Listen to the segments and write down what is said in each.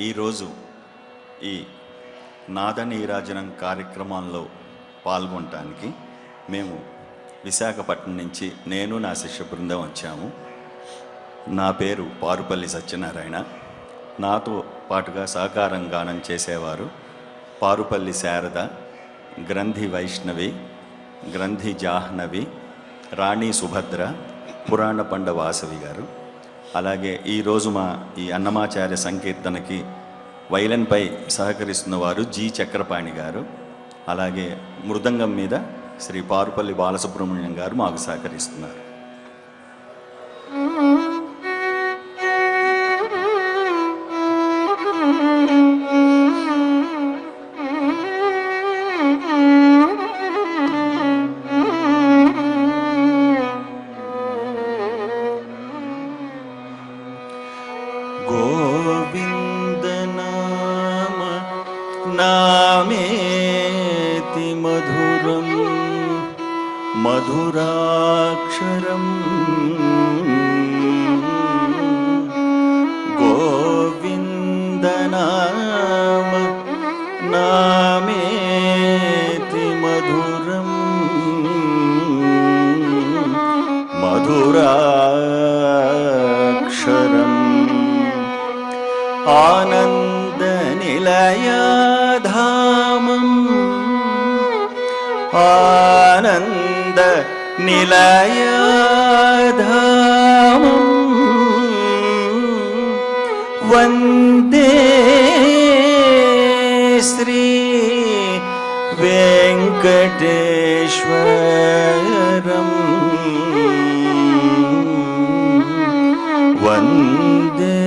ఈరోజు ఈ నాద నీరాజనం కార్యక్రమంలో పాల్గొనడానికి మేము విశాఖపట్నం నుంచి నేను నా శిష్య బృందం వచ్చాము. నా పేరు పారుపల్లి సత్యనారాయణ. నాతో పాటుగా సహకారం గానం చేసేవారు పారుపల్లి శారద, గ్రంథి వైష్ణవి, గ్రంథి జాహ్నవి, రాణి సుభద్ర, పురాణ పండ వాసవి గారు. అలాగే ఈరోజు మా ఈ అన్నమాచార్య సంకీర్తనకి వైలన్పై సహకరిస్తున్న వారు జి చక్రపాణి గారు. అలాగే మృదంగం మీద శ్రీ పారుపల్లి బాలసుబ్రహ్మణ్యం గారు మాకు సహకరిస్తున్నారు. గోవింద నామ నామేతి మధురం మధురాక్షరం గోవింద నామ నామేతి మధురం మధురాక్షరం ఆనంద నిలయధామం ఆనంద నిలయధామం వందే శ్రీ వెంకటేశ్వరం వందే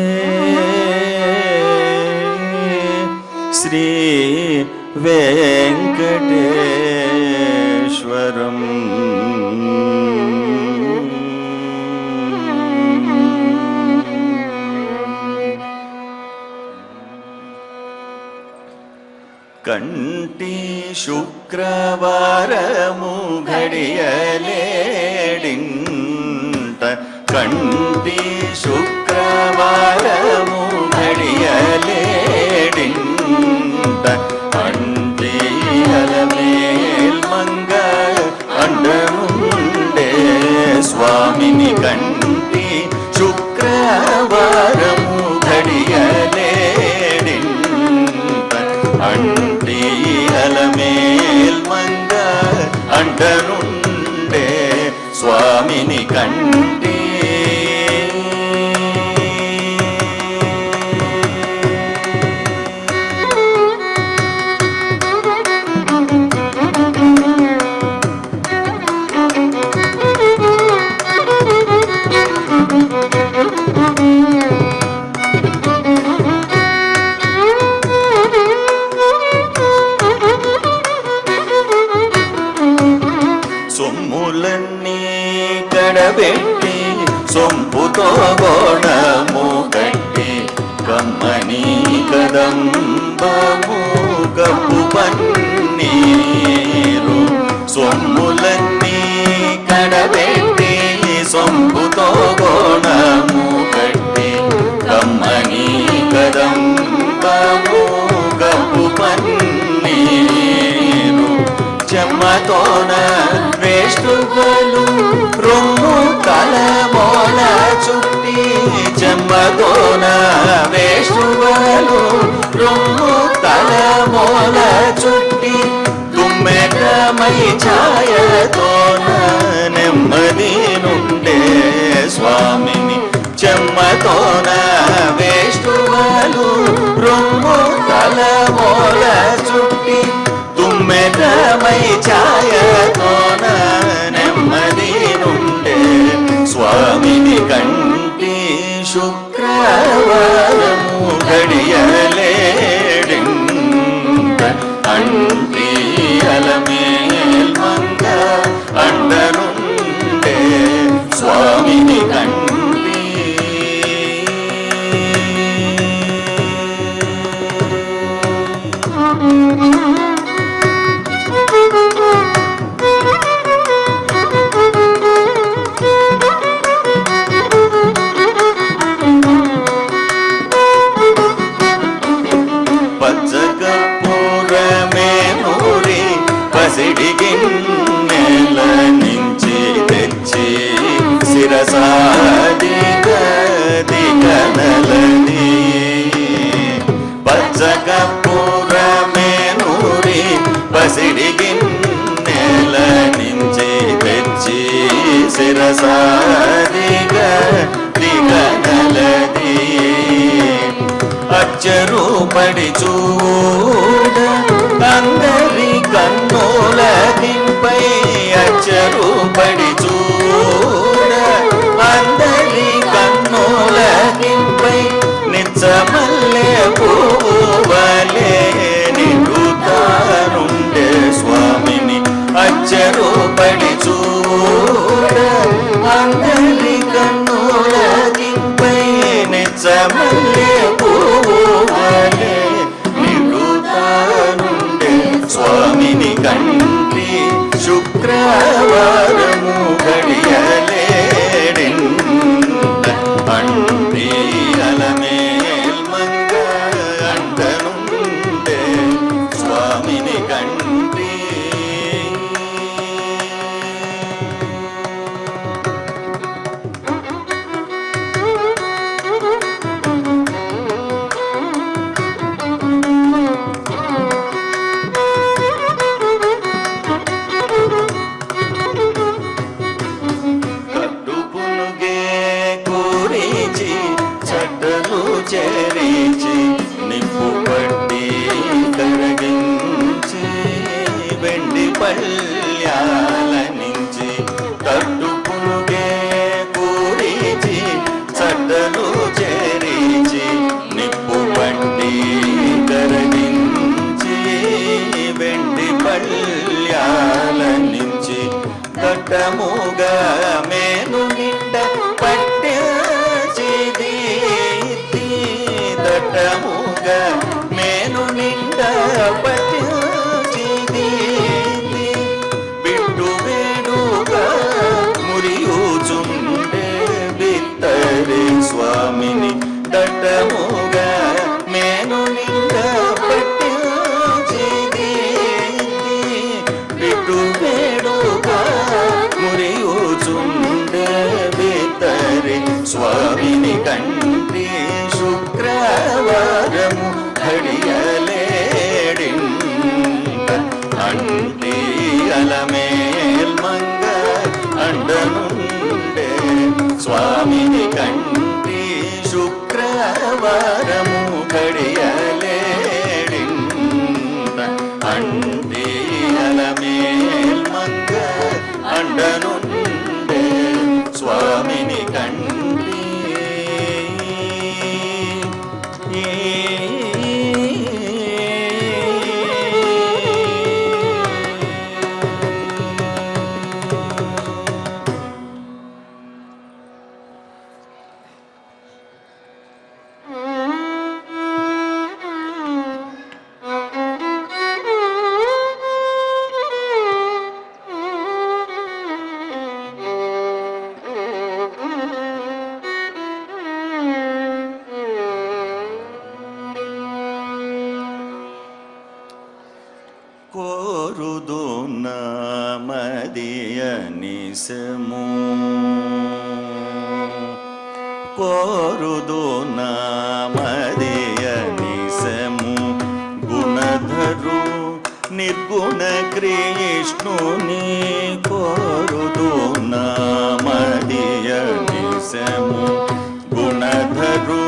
శ్రీ వెంకటేశ్వరం. కంటి శుక్రవారము ఘడియలేడింట కంటి శుక్రవారము ఘడియలేడింట అంటియలమేల్ మంగ అండముండే స్వామిని కంటి శుక్రవారము ఘడియలేడింట అంటియలమేల్ మంగ అండనుండే స్వామిని కంటి సొమ్ములన్నీ కడబెట్టి సొంపుతో గోడము కట్టి కమ్మని కదంబము కప్పు పన్నీరు సొమ్ములన్నీ కడబెట్టి సొంపుతో గోడము కట్టి కమ్మని కదంబము కప్పు పన్నీరు చెమ్మతోన వేష్టుగలు రొమ్ము కలమోల చుట్టి చెమ్మతోన వేష్టుగలు రొమ్ము కలమోల చుట్టి తుమ్మెటమై ఛాయతోన నెమ్మది నుండే స్వామిని చెమ్మతోన వేష్టుగలు రొమ్ము కలమోల చుట్టి తుమ్మెటమై ఛాయతోన నెమ్మది నుండే స్వామిని కంటి శుక్రవారము ఘడియలేడింట అంటియలమేల్ మంగ పసిడిగిన్నెల నుంచి తెచ్చి శిరసాదిగ దిగనలని పచ్చకర్పూరమేనూరి పసిడిగిన్నెల నుంచి తెచ్చి శిరసాదిగ దిగనలని అచ్చరూపడి చూడ అందరి కన్నులకింపై అచ్చరూపడి చూడ అందరి కన్నులకింపై నిత్యమల్లె పూవలే నిలుతానుండే స్వామిని అచ్చరూపడి చూడ అందరి కన్నులకింపై నిత్యమల్లె పూవలే నిలుతానుండే స్వామిని కంటి శుక్రవారము గడియలేడింద అంటి అలమేల్ మంగ అంటనుండే స్వామిని కంటి చేరించి నిప్పు పట్టి కరగించి వెండి పళ్ళ్యాల నుంచి కట్టు పునుగే కూరించి చట్టలు చేరించి నిప్పు పట్టి కరగించి వెండి పళ్ళ్యాల నుంచి కట్టముగా మేను నిండ పట్టె దట్టముగా మేను నిండ పట్టి బిడ్డు వేడుగా మురియుచుండే బిత్తరి స్వామిని దట్టముగా మేను నిండ పట్టి బిడ్డు వేడుగా మురియుచుండే బిత్తరి స్వామిని కంటి శుక్రవారము ఘడియలేడింద అంటి అలమేల్ మంగ అండనుండే స్వామిని కంటి శుక్రవారము ఘడియలేడింద అంటి అలమేల్ మంగ అండనుండే స్వామిని కంటి కోరుదు నామదియ నిశము కోరుదు నామదియ నిశము గుణధరు నిర్గుణ కృష్ణుని కోరుదు నామదియ నిశము గుణధరు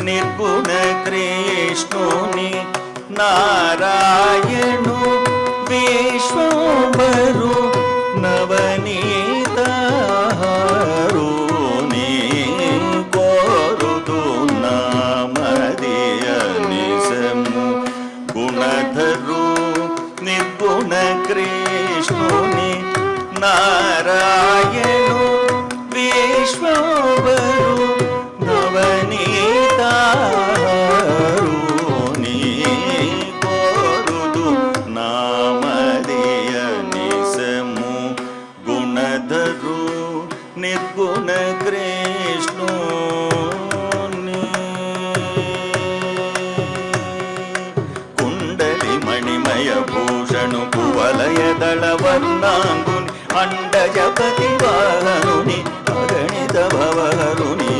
నిర్గుణ కృష్ణుని నారాయణు విశ్వంబరు నవనీతారుని కోరుదు నామదియ నిశము గుణధరు నిర్గుణ కృష్ణుని నారాయణు విశ్వంబరు నవనీతారుని కోరుదు నామదియ నిశము గుణధరు నిర్గుణ కృష్ణుని కుండలి మణిమయ భూషణు కువలయ వర్ణాంగుని అండజపతి వాహనుని అగణిత భవహరుని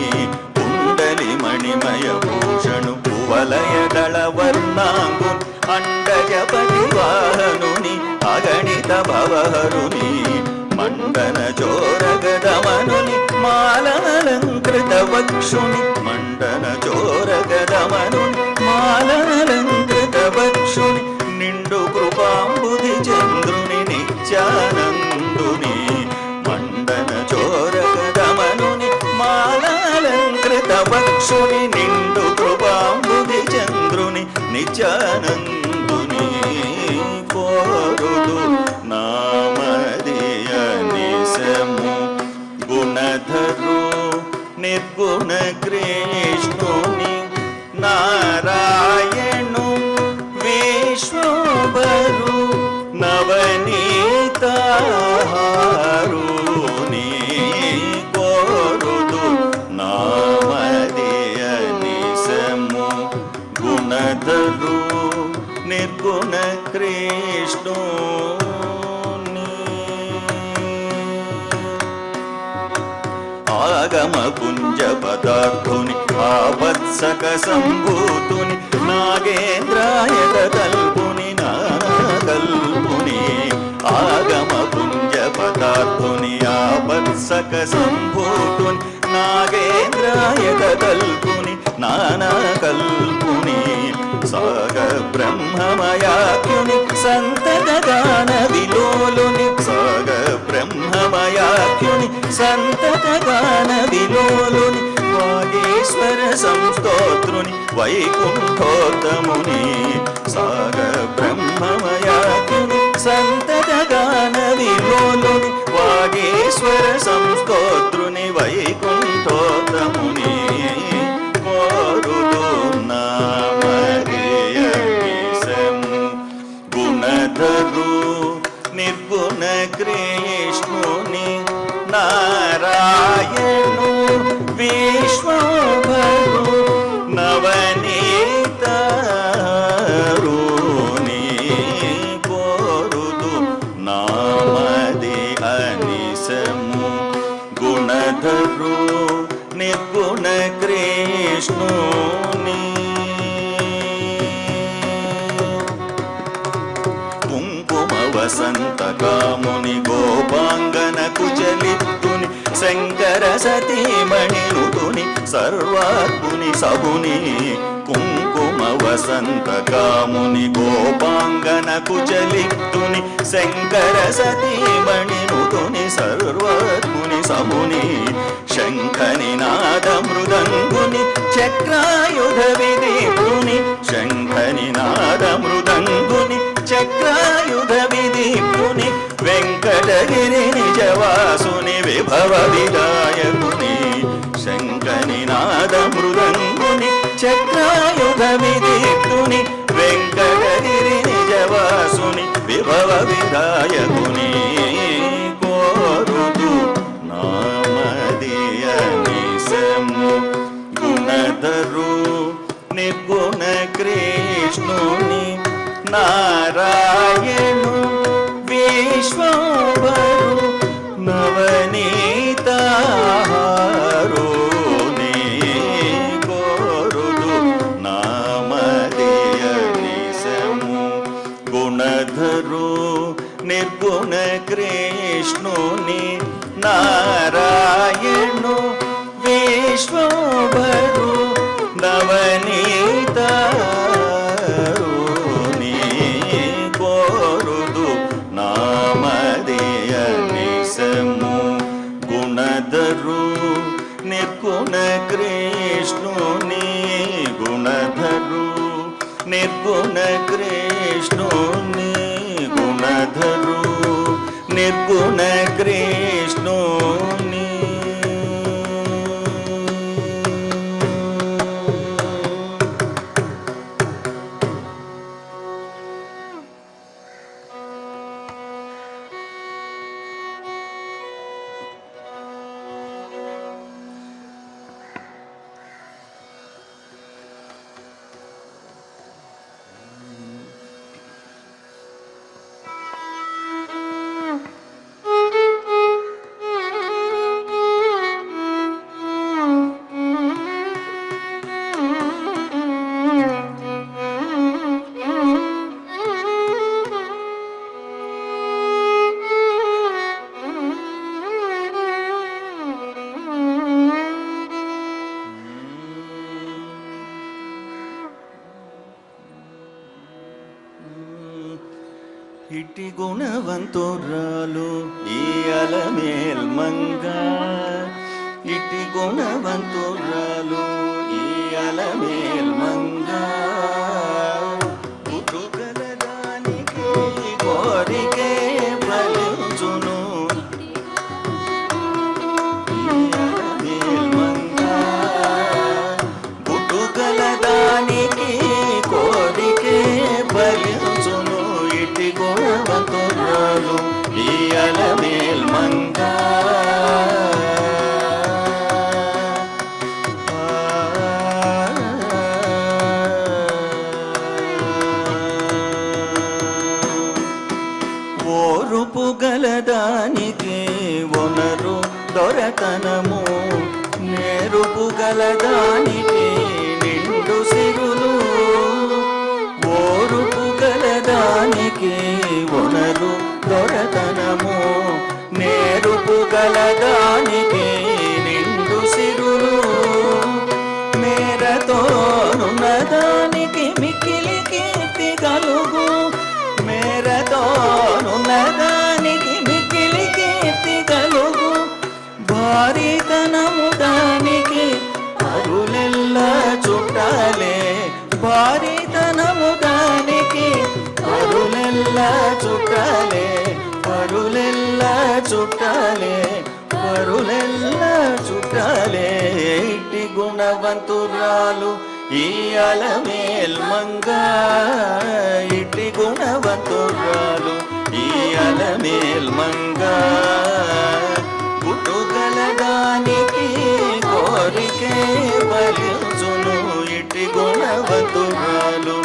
కుండలి మణిమయ భూషణు కువలయ దళ వర్ణాంగుని అండజపతి వాహనుని అగణిత భవహరుని మండన చోరగదమనుని మాలలంకృత వక్షుని మండన చోరగదమనుని మాలలంకృత వక్షుని నిండు కృపాంబుధి చంద్రుని నిత్యానందుని మండన చోరగదమనుని మాలలంకృత వక్షుని నిండు కృపాంబుధి చంద్రుని నిత్యానందుని కోరుదు నామదియ నిశము గుణధరు నిర్గుణ కృష్ణుని నారాయణు విశ్వభరు నవనీతాహారుని కోరుదు నామదియ నిశము గుణధరు నిర్గుణ కృష్ణుని ఆగమ పుంజ పదార్థుని ఆవత్సక సంభూతుని నాగేంద్రాయక కల్పుని నాగల్పుని ఆగమ పుంజ పదార్థుని ఆవత్సక సంభూతుని నాగేంద్రాయక కల్పుని నానా కల్పుని సాగ బ్రహ్మమయాఖ్యుని సంతత గాన విలోలుని సాగ బ్రహ్మమయాఖ్యుని సంతత గాన విలోలుని వాగేశ్వర సంస్తోత్రుని వైకుంఠోత్తముని సాగ బ్రహ్మమయాఖ్యుని సంతత గాన విలోలుని వాగేశ్వర సంస్తోత్రుని వైకుంఠోత్తముని కోరుదు నామదియ నిశము గుణధరు నిర్గుణ కృష్ణుని నారాయణు విశ్వభరు నవనీతారుని కోరుదు నామది అనిశము గుణధరు నిర్గుణ కృష్ణుని కుంకుమ వసంత కాముని గోపాంగన కుచలిత్తుని శంకర సతీమణినుతుని సర్వాత్ముని సభుని కుంకుమ వసంత కాముని గోపాంగన కుచలిత్తుని శంకర సతీమణినుతుని సర్వాత్ముని సభుని శంఖని నాద మృదంగుని చక్రాయుధ విదీప్తుని శంఖని నాద మృదంగుని చక్రాయుధ విదీప్తుని వెంకటగిరి నిజవాసుని విభవ విదాయకుని శంఖని నాద మృదంగుని చక్రాయుధ విదీప్తుని వెంకటగిరి నిజవాసుని విభవ విదాయకుని కోరుదు నామదియ నిశము గుణధరు నిర్గుణ కృష్ణుని నారాయణు విశ్వభరు నవనీతాహారుని కోరుదు నామదియ నిశము గుణధరు నిర్గుణ కృష్ణుని నారాయణు విశ్వభరు నవనీతారుని కోరుదు నామదియ నిశము గుణధరు నిర్గుణ కృష్ణుని గుణధరు నిర్గుణ కృష్ణుని గుణధరు నిర్గుణ కృష్ణుని ఇట్టి గుణవంతురాలు ఈ అలమేల్ మంగ, ఇట్టి గుణవంతురాలు ఈ అలమేల్ మంగ. పుట్టుకలదానికి కోరికే ఫలించును ఈ అలమేల్ మంగ. పుట్టుకలదానికి కోరికే ఫలించును ఇట్టి గుణవంతురాలు ఈ అలమేల్ మంగ. ఓరుపు గలదానికి ఒనరు దొరతనము, నేరుపు గలదానికి నిండు సిరులు. ఓరుపు గలదానికి ఒనరు దొరతనము, నేరుపు గలదానికి నిండు సిరులు. మేరతోనున్నదానికి మిక్కిలి కీర్తి కలుగు, మేరతోనున్నదానికి మిక్కిలి కీర్తి కలుగు. భారీతనము దానికి పరులెల్లా చుట్టాలే, భారీతనము దానికి పరులెల్లా చుట్టాలే, పరులెల్లా చుట్టాలే, పరులెల్లా చుట్టాలే. ఇట్టి గుణవంతురాలు ఈ అలమేల్ మంగ, ఇట్టి గుణవంతురాలు ఈ అలమేల్ మంగ. పుట్టుగలదానికి కోరికే ఫలించును ఇట్టి గుణవంతురాలు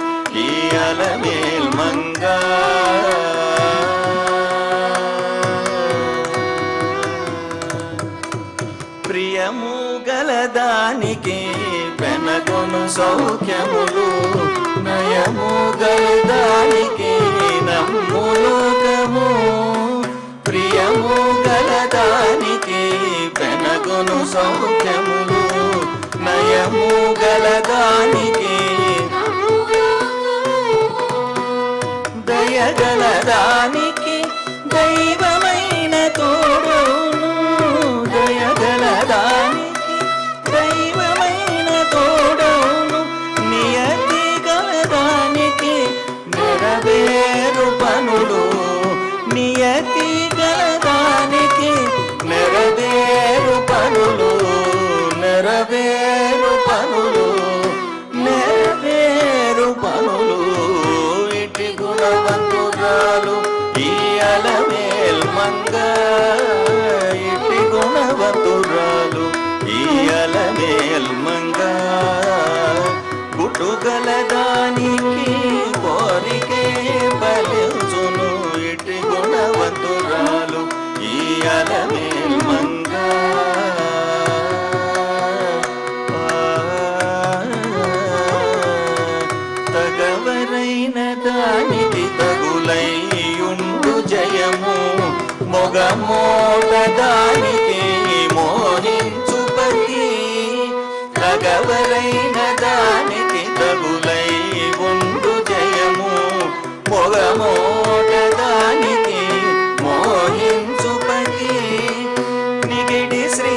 ఈ అలమేల్ మంగ. ప్రియము గలదానికి వెనకొను సౌఖ్యములు, నయము గలదానికి నమ్ము లోకము. ప్రియము గలదానికి వెనకొను సౌఖ్యములు, నయము గలదానికి దయగలదానికి దైవమైన తోడును, దయగలదానికి దైవమైన తోడును. నియతి గలదానికి నెరవేరు పనులు, నియతి గలదానికి నెరవేరు పనులు, నెరవేరు పనులు, నెరవేరు పనులు. ఇట్టి గుణవంతురాలు ఈ అలమేల్ మంగ, ఇట్టి గుణవంతురాలు ఈ అలమేల్ మంగ. పుట్టుగలదానికి కోరికే ఫలించును ఇట్టి గుణవంతురాలు ఈ అలమేల్ మంగ. తగవరైన దానికి తగులైయుండు జయము, మొగమోట దానికి మోహించు పతి. తగవరైన దానికి తగులై ఉండు జయము, మొగమోట దానికి మోహించు పతి. నిగిడి శ్రీ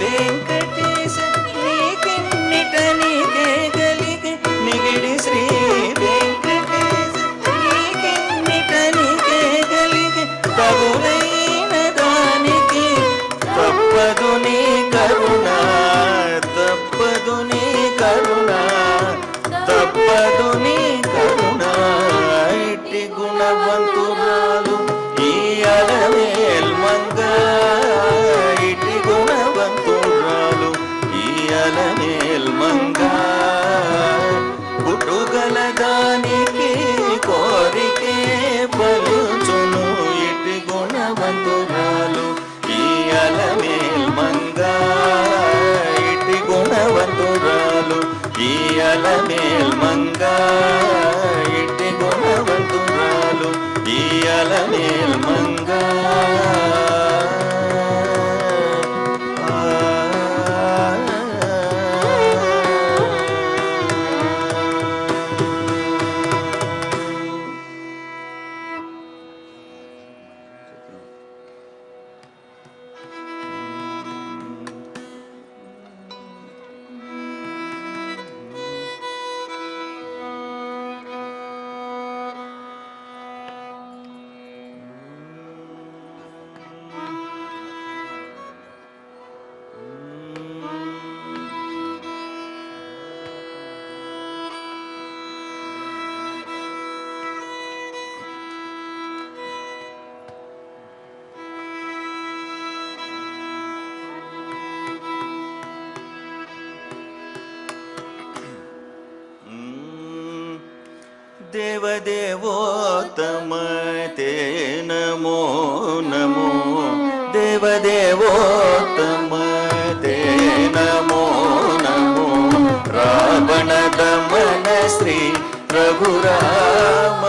వెంకటేశ నీకిన్నిట నీకే కలిగి, నిగిడి శ్రీ వెంకటేశ నీకిన్నిట నీకే కలిగి. తగులైన దానికి తప్పదు నీ కరుణ, తప్పదు నీ కరుణ, తప్పదు నీ కరుణ. ఇట్టి గుణవంతురాలు ఈ అలమేల్ మంగ, ఇట్టి గుణవంతురాలు ఈ అలమేల్ మంగ. పుట్టుగలదానికి కోరికే ఫలించును ఇట్టి గుణవంతురాలు ఈ అలమేల్ మంగ, ఇట్టి గుణవంతురాలు ఈ అలమేల్ మంగ, ఇట్టి గుణవంతురాలు ఈ అలమేల్ మంగ. देवदेवोत्तम ते नमो नमो देवदेवोत्तम ते नमो नमो रावण दमन श्री रघुराम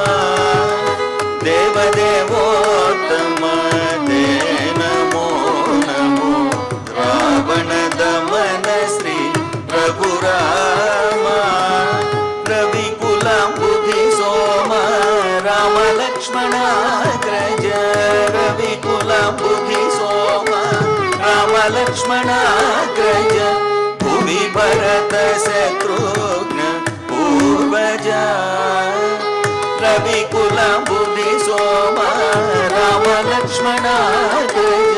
देवदेवोत्तम ते नमो नमो रावण दमन श्री रघुराम रविकुलाम्बुधि सोम राम लक्ष्मणाग्रज रविकुलाम्बुधि सोम राम लक्ष्मणाग्रज भूमि भरत शत्रुघ्न पूर्वज रविकुलाम्बुधि सोम राम लक्ष्मणाग्रज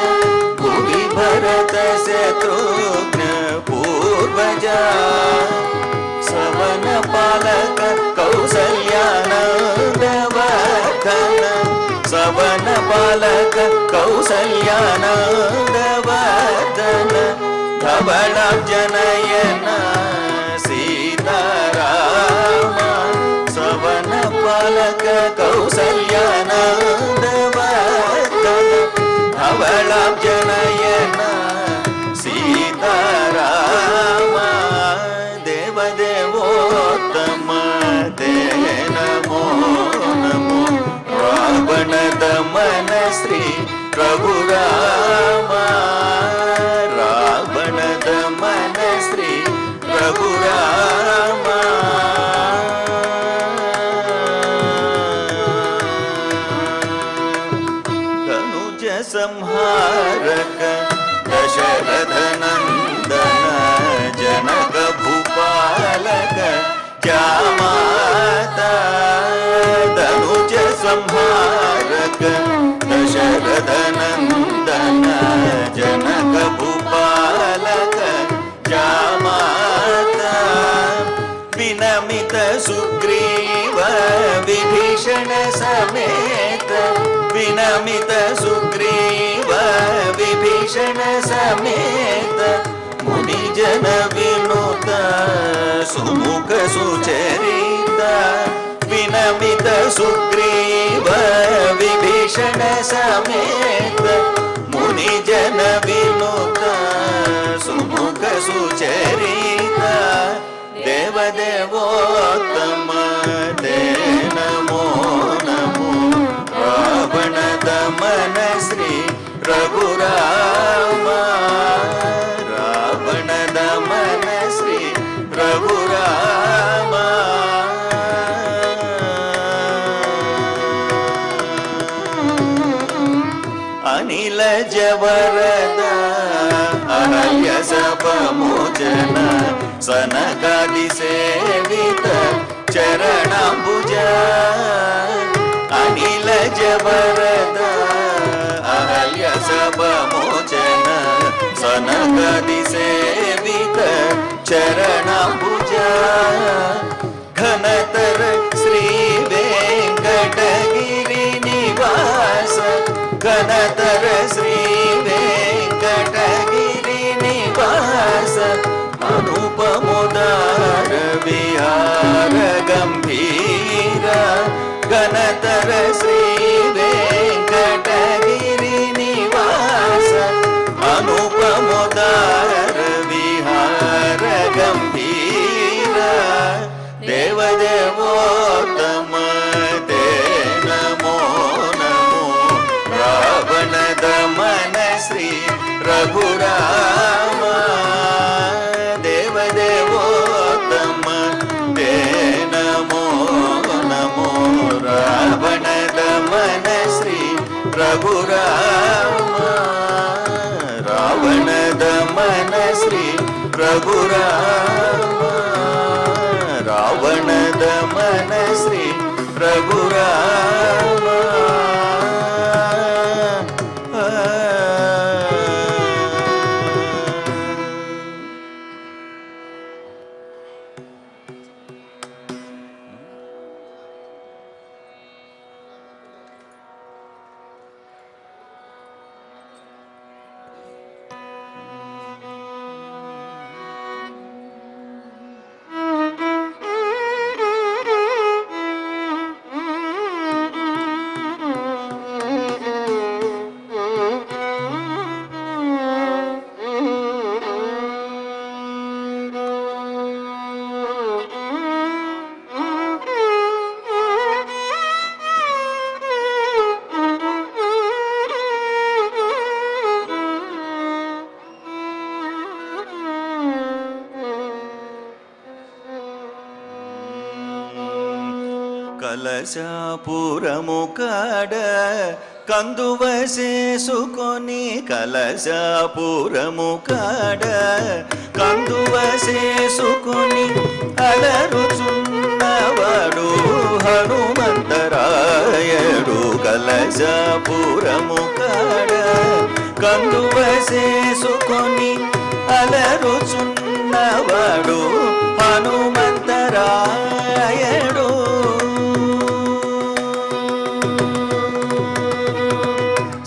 भूमि भरत शत्रुघ्न पूर्वज सवन पालक कौसल्यानंदवर्धन सवन पालक कौसल्यानंदवर्धन धवलाब्जनयन सीताराम सवन पालक कौसल्यानंदवर्धन धवलाब्जनयन सीताराम देवदेवोत्तम ते नमो नमो रावण दमन श्री रघुराम रावण दमन श्री रघुराम धनुज संहारक दशरथ नंदन जनक भूपालक जामाता धनुज संहारक दशरथ नंदन जनक भूपालक जामाता विनमित सुग्रीव विभीषण समेत विनमित सुग्रीव विभीषण समेत मुनिजन विनुत सुमुख सुचरित विनमित सुग्रीव विभीषण समेत मुनिजन विनुत सुमुख सुचरित देवदेवोत्तम ते नमो नमो रावण दमन श्री रघुराम रावण दमन श्री रघुराम अनिल जवरद अहल्य सपमोचन सनकादि सेवित चरणाम्बुज अनिल जवरद अहल्य सपमोचन सनकादि सेवित चरणाम्बुज घनतर श्री वेंकटगिरि निवास घनतर श्री वेंकटगिरि निवास अनुपमोदार विहार गंभीर घनतर श्री वेंकटगिरि निवास अनुपमोदार विहार गंभीर देवदेवोत्तम ते नमो नमो रावण दमन श्री रघुराम देवदेवोत्तम ते नमो नमो रावण दमन श्री रघुराम रावण दमन श्री रघुराम रावण दमन श्री रघुराम కలశాపురము కాడ కందువ చేసుకొని కలశాపురము కాడ కందువ చేసుకొని అలరుచున్నవాడు హనుమంతరాయడు. కలశాపురము కాడ కందువ చేసుకొని అలరుచున్నవాడు హనుమంతరాయడు.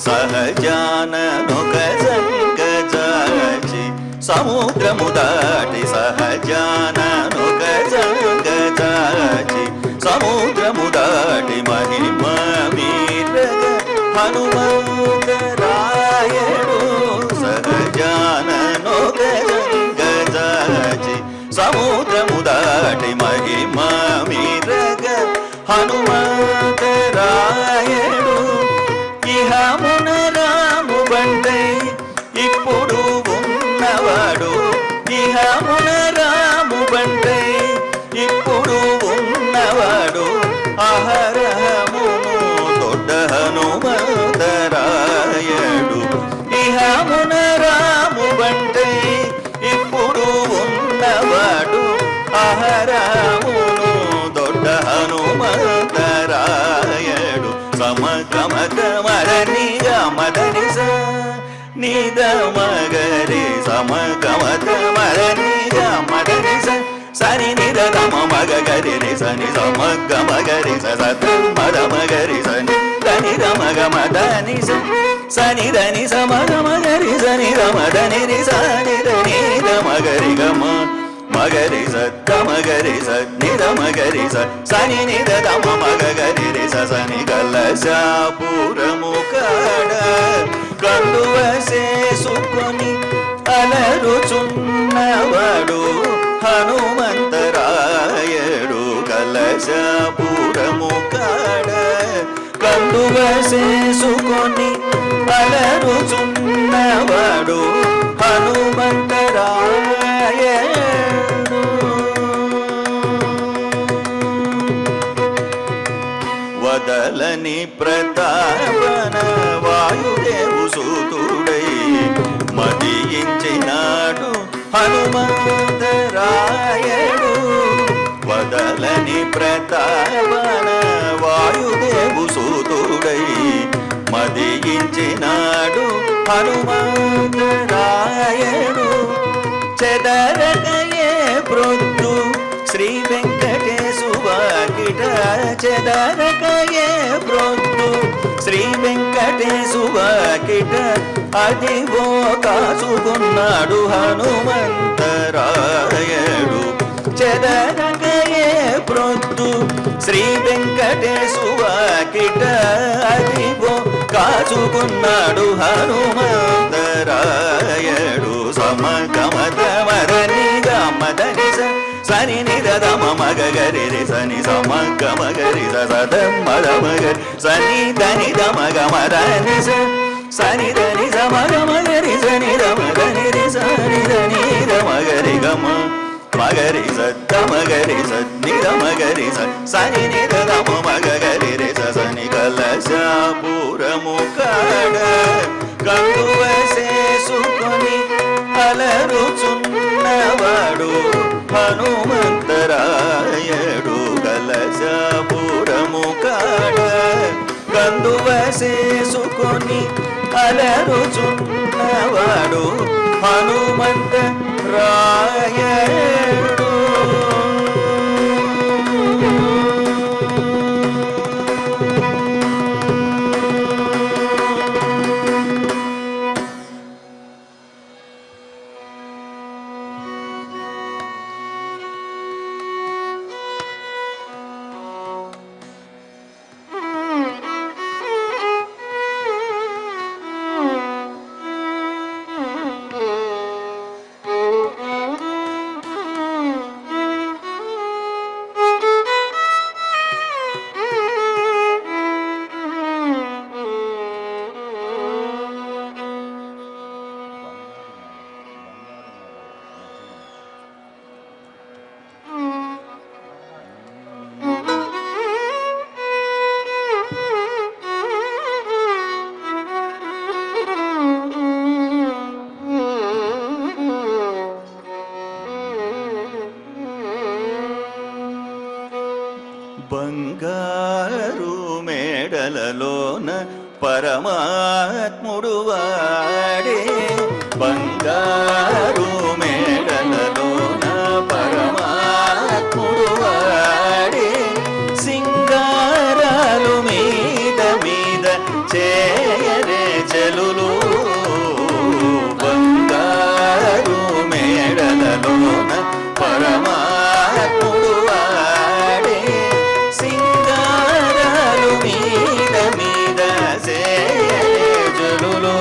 సహజాననొక జంగజాచి సముద్రము దాటి సహజాననొక జంగజాచి సముద్రము దాటి మహిమ మీరగ హనుమంతరాయడు. సహజాననొక జంగజాచి సముద్రము దాటి మహిమ మీరగ హనుమంతరాయడు. ఇహమున రాము బండై ఇప్పుడు ఉన్నవాడు ఇహమున రాము బండై ఇప్పుడు ఉన్నవాడు అహరహమును దొడ్డ హనుమంతరాయడు. ఇహమున రాము బండై ఇప్పుడు ఉన్నవాడు అహరహమును దొడ్డ హనుమంతరాయడు. సమగమగమరని గమదని స నిద మగరి సమగమగమరని గమదని స సని నిద గమ మగరి ని సని సమగమగరి స సత మద మగరి సని దని గమ దని స సని దని సమగమగరి సని గమ దని రి సని దని ద మగరి గమ మగరి సత్త మగరి సన్నిద మగరి సని నిద దమ మగరి రి సని కలశాపురము కాడ కందువ చేసుకొని అలరుచున్నవాడు హనుమంతరాయడు. కలశాపురము కాడ కందువ చేసుకొని అలరుచున్నవాడు హనుమంతరాయడు. వదలని ప్రతాపన వాయుదేవు సూతుడై మదియించినాడు హనుమంతరాయడు. వదలని ప్రతాపన వాయుదేవు సూతుడై మదియించినాడు హనుమంతరాయడు. చెదరగయే ప్రొద్దు శ్రీ వెంకటేశువాకిట చెదరగయే ప్రొద్దు శ్రీ వెంకటేశువాకిట అదివో కాచుకున్నాడు హనుమంతరాయడు. చెదరగయే ప్రొద్దు శ్రీ వెంకటేశువాకిట అదివో కాచుకున్నాడు హనుమంతరాయడు. సమగమదమరని గమదని సని నిద దమ మగరి రి సని సమగమగరి సద మద మగరి సని దని దమ గమదని సని దని సమగమగరి సని దమ దని రి సని దని దమగరి గమ మగరి సద్ద మగరి సని దమగరి సని నిద దమ మగరి రి సని కలశాపురము కాడ కందువ చేసుకొని అలరుచున్నవాడు హనుమంతరాయడు. కలశాపురము కాడ కందువ చేసుకొని అలరుచున్నవాడు హనుమంతరాయడు. బంగారు మేడలలోన పరమాత్ముడు వాడే, బంగారు మేడలలోన పరమాత్ముడు వాడే, సింగారాలు మీద మీద చేయరే చెలులు, బంగారు మేడలలోన పరమాత్ముడు వాడే, సింగారాలు మీద మీద చేయరే చెలులు,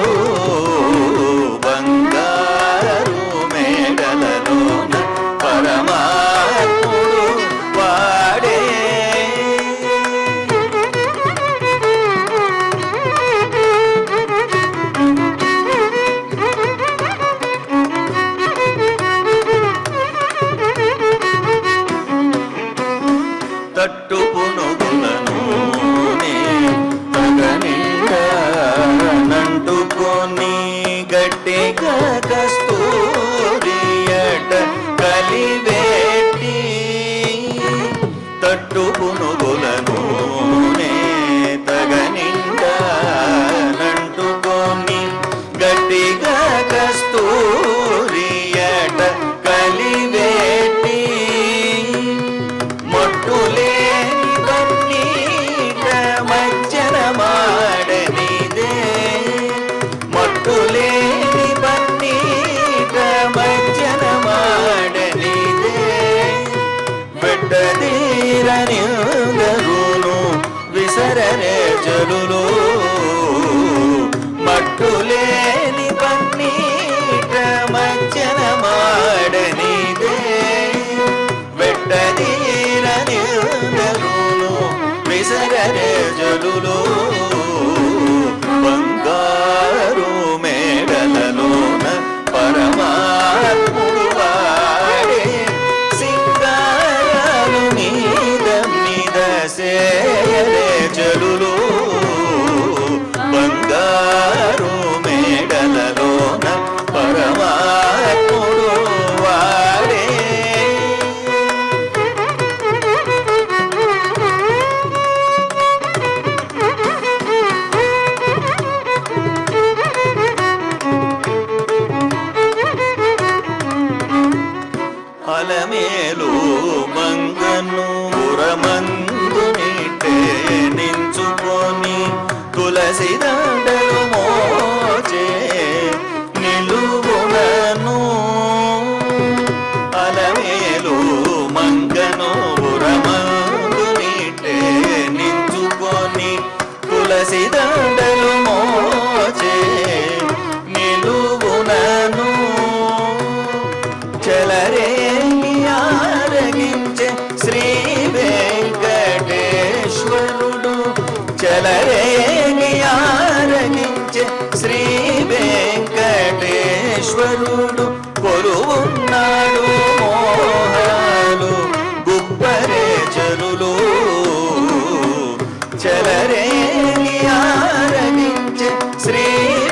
బంగారు మేడలలోన పరమాత్ముడు వాడే. తట్టు పునుగులను తగనిండా నంటుకొని గట్టిగా కస్తూరియట కలివేటి, తట్టు పునుగులను తగనిండా నంటుకొని గట్టిగా కస్తూరియట కలివేటి, మొట్టులేని బన్నీట మజ్జన మాడనిదే, మొట్టులేని బన్నీట మజ్జన మాడనిదే, బిడ్డదీరనిందరును విసరనే జలులు, మట్టులేని బన్నీట మజ్జన మాడనిదే, వెట్టదీరనిందరును విసరనే జలులు, బంగారు మేడలలోన పరమాత్ముడు వాడే, సింగారాలు మీద మీద సేయరే జలులు, బంగారు మేడలలోన పరమాత్ముడు వాడే. అలమేలు మంగను ఉరమందు నీటే నించుకొని తులసి దండలు మోచే నిలువునను, అలమేలు మంగను ఉరమందు నీటే నించుకొని తులసి దండలు మోచే నిలువునను, చలరేగి ఆరగించే శ్రీ వెంకటేశ్వరుడు, చలరేగి ఆరగించే శ్రీ వెంకటేశ్వరుడు, కొలువున్నాడు మోహాలు గుప్పరే చెరులు, చలరేగి ఆరగించే శ్రీ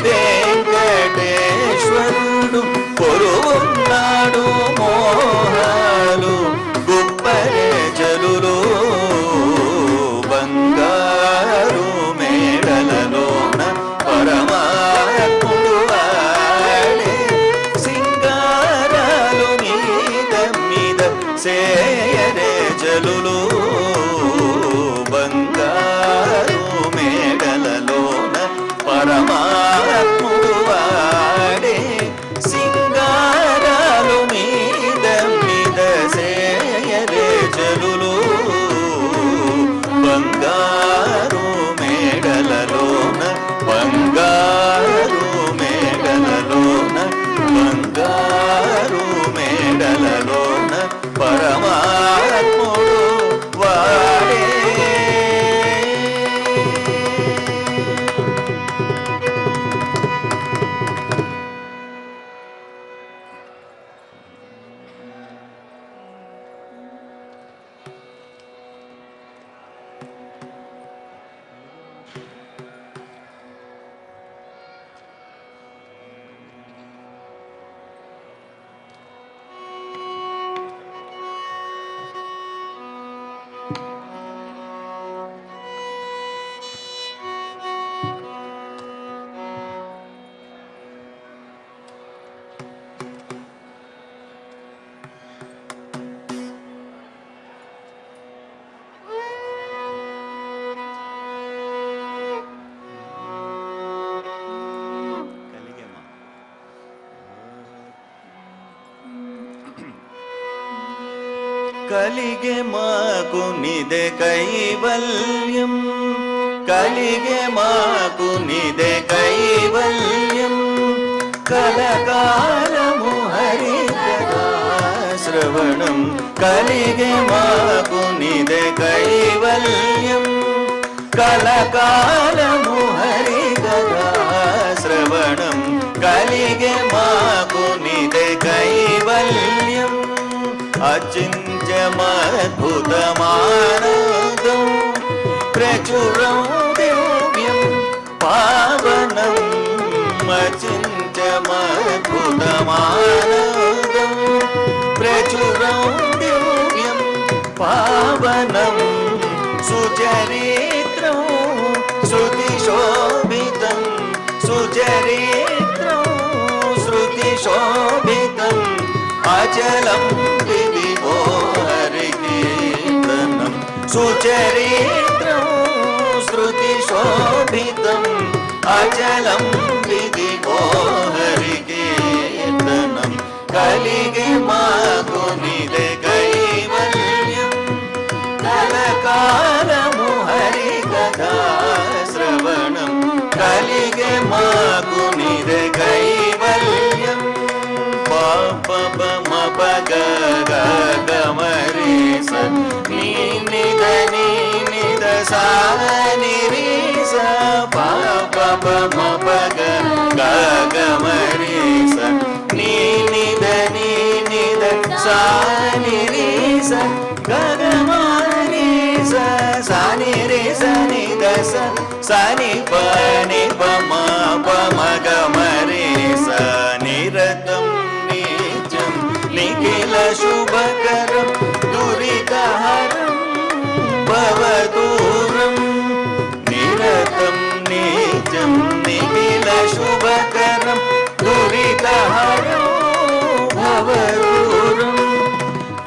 వెంకటేశ్వరుడు, కొలువున్నాడు మోహాలు గుప్పరే జలులు, బంగారు మేడలలోన పరమాత్ముడు వాడే, సింగారాలు మీద మీద సేయరే జలులు, బంగారు కలిగే మాకు నిదే కైవల్యం, కలిగే మాకు నిదే కైవల్యం, కలకాలము హరి కథా శ్రవణం. కలిగే మాకు నిదే కైవల్యం, కలకాలము హరి కథా శ్రవణం. కలిగే మాకు నిదే కైవల్యం, అచింత్యమద్భుతమానందం, ప్రచురం దివ్యం పావనం. అచింత్యమద్భుతమానందం, ప్రచురం దివ్యం పావనం. సుచరిత్రం శృతిశోభితం, సుచరిత్రం శృతిశోభితం, అచలం విధివో హరి కీర్తనం. సుచరిత్రం శృతిశోభితం, అచలం విధివో హరి కీర్తనం. కలిగే మాకు నిదే కైవల్యం, కలకాలము హరి కథా శ్రవణం. కలిగే మాకు నిదే కైవల్యం. పాప మ పగ గ మరి స నీ నిద నీ నిద సా ని రి స. పాప మ పగ గ గ మరి స నీ నిద నీ నిద సా ని రి స. గ గ మరి స సా ని రి స ని ద స సా ని ప ని ప మ ప మ గ మరి స. నిరతం నిత్యం నిఖిల శుభకరం, దురితహరం భవదూరం. నిరతం నిత్యం నిఖిల శుభకరం, దురితహరం భవదూరం.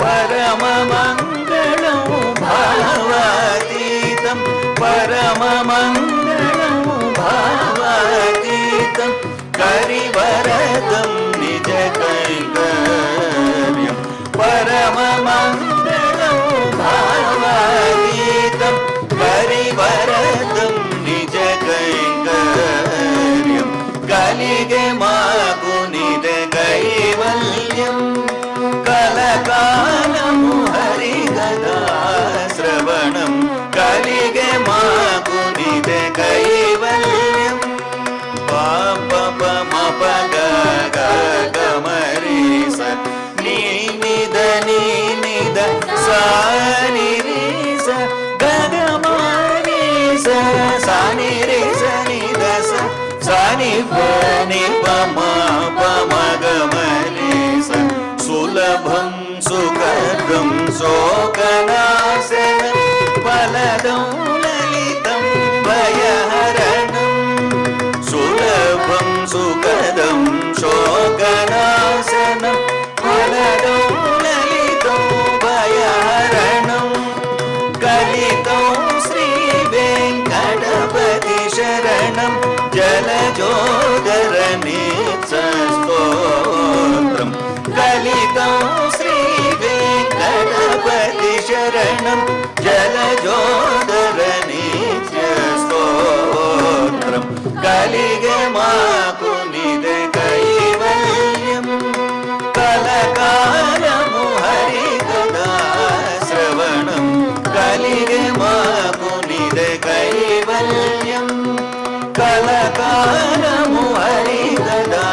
పరమమంగళం భావాతీతం, పరమమంగళం భావాతీతం, కరివరదం నిజ కైంకర్యం. పరమమంగళం భావాతీతం, కరివరదం నిజ కైంకర్యం. కలిగే మాకు నిదే కైవల్యం, కలకాలము హరి కథా శ్రవణం. కలిగే మాకు నిదే కైవల్యం. పాప మ పగ గ గ మరి స నీ నిద నీ నిద సా ని రి స. గ గ మరి స సా ని రి స ని ద స సా ని ప ని ప మ ప మ గ మరి స. సులభం సుకరం శోకనాశనం, ఫలదం లలితం భయహరణం. సులభం సుఖదం శోకనాశనం, ఫలదం లలితం భయహరణం. కలితం శ్రీ వెంకటపతి శరణం, జలజోదరనిత్యస్తోత్రం. కలితం శ్రీ వెంకటపతి శరణం, జలజోదరనిత్యస్తోత్రం. కలిగే మాకు నిదే కైవల్యం, కలకాలము హరి కథా శ్రవణం. కలిగే మాకు నిదే కైవల్యం, కలకాలము హరి కథా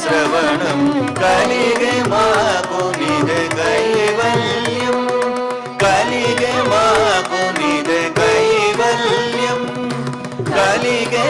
శ్రవణం. కలిగే మాకు నిదే కైవల్యం, కలిగే మాకు నిదే కైవల్యం, కలిగే